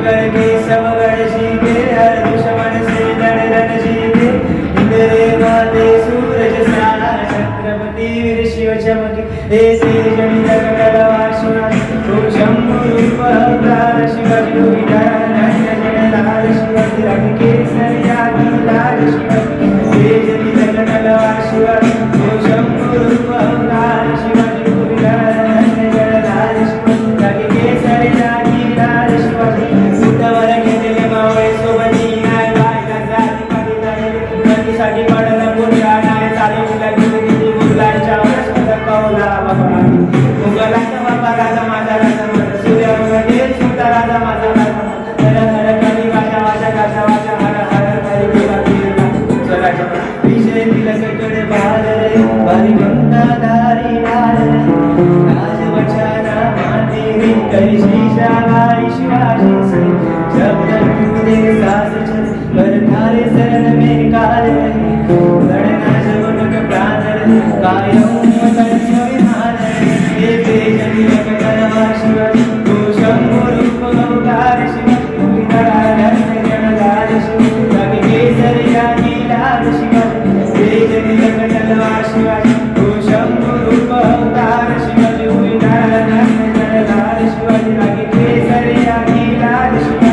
करके सब गण जीते हर दुश्मन से लड़ रण जीते इंद्र माते सूरज सारा छत्रपति वीर शिव चमके हे तेज निलकटलवार शिवाजी ओ शंभु रूप अवतार शिवाजी ओ विधान धन्य लाल शिवाजी रंग केसरिया लाल शिवाजी तेज निलकटलवार शिवाजी ओ शंभु रूप अवतार शिवाजी ओ विधान धन्य लाल शिवाजी रंग केसरिया लाल शिवाजी उद्धवर घेतले मावळे सोबती नाय बायका जाती मध्ये नाही कधीसाठी पडलं पुढच्या नाही चालवला गेली किती मुलांच्या वरसत कौला बाबा मुघलाचा बाबा राजा माझा राजा सूर्य वगैरे सुद्धा राजा माझा राजा हर हर कधी वाजा वाजा गाजा वाजा हर हर हरी देवा देवा चला चला विजय तिलककडे बालरे बारी गंगाधारी लाल राजवचना मातेरी कैशी शाबाई शिवाजी से जब तक तूने सास चल बरखारे शरण में काल रहे लड़ना जब तक प्राण रहे कायम करछो विमान हे तेज निलकटलवार शिवाजी तू शंभु रूप अवतार शिवाजी विधान धन्य लाल शिवाजी रंग केसरिया लाल शिवाजी तेज निलकटलवार शिवाजी तू शंभु रूप अवतार शिवाजी विधान धन्य लाल शिवाजी रंग केसरिया लाल शिवाजी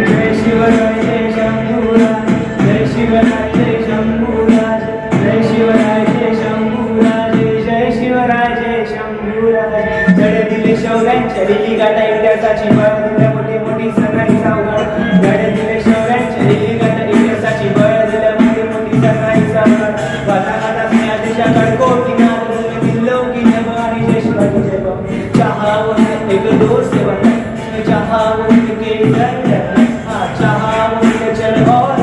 जय शिवराय जय शंभूराज जय शिवराय जय शंभूराज जय शिवराय जय शंभूराज जय शिवराय जय शंभूराज धडे दिले शौर्यांच्या लिली गाठा इतिहासाची बळ दिल्या मोठी मोठी सगळी सावगड धडे दिले शौर्यांच्या लिली गाठा इतिहासाची बळ दिल्या मोठी मोठी सगळी सावगड वाता वाता स्नेहाच्या कडकोटी नाद दिलो की जब आणि जय शिवाजी जय बाबा चाहावं एक दोर सेवा चाहावं के संग चाहावं चल और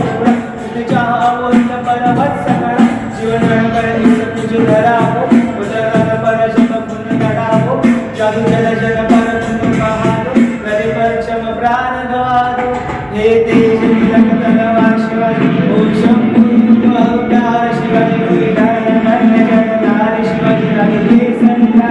चाहावं परमत सकळ जीवन कर तुझ धरावो उदर पर शिव पुण्य काढावो जादू जल जल पर पुण्य पाहावो नदी पर क्षम प्राण गवावो हे तेज निलकटलवार शिवाजी ओ शंभु अवतार शिवाजी विधान धन्य लाल शिवाजी रंग केसरिया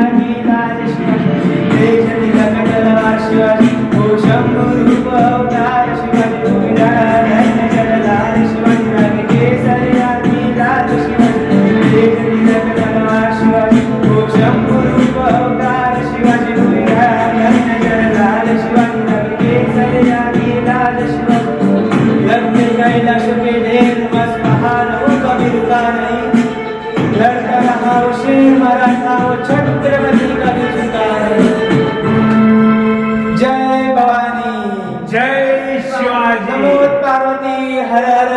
लाल शिवाजी तेज निलकटलवार शिवाजी ओ शंभु रूप अवतार शिवाजी विधान धन्य लाल शिवाजी रंग केसरिया लाल शिवाजी तेज निलकटलवार शिवाजी ओ शंभु रूप अवतार शिवाजी विधान धन्य लाल शिवाजी रंग केसरिया लाल शिवाजी लगते कैलाश के ढेर बस पहाड़ हो कभी रुका नहीं लड़ता रहा वो शेर मराठा वो छत्रपति कभी झुका नहीं जय भवानी जय शिवाजी नमो पार्वती हर हर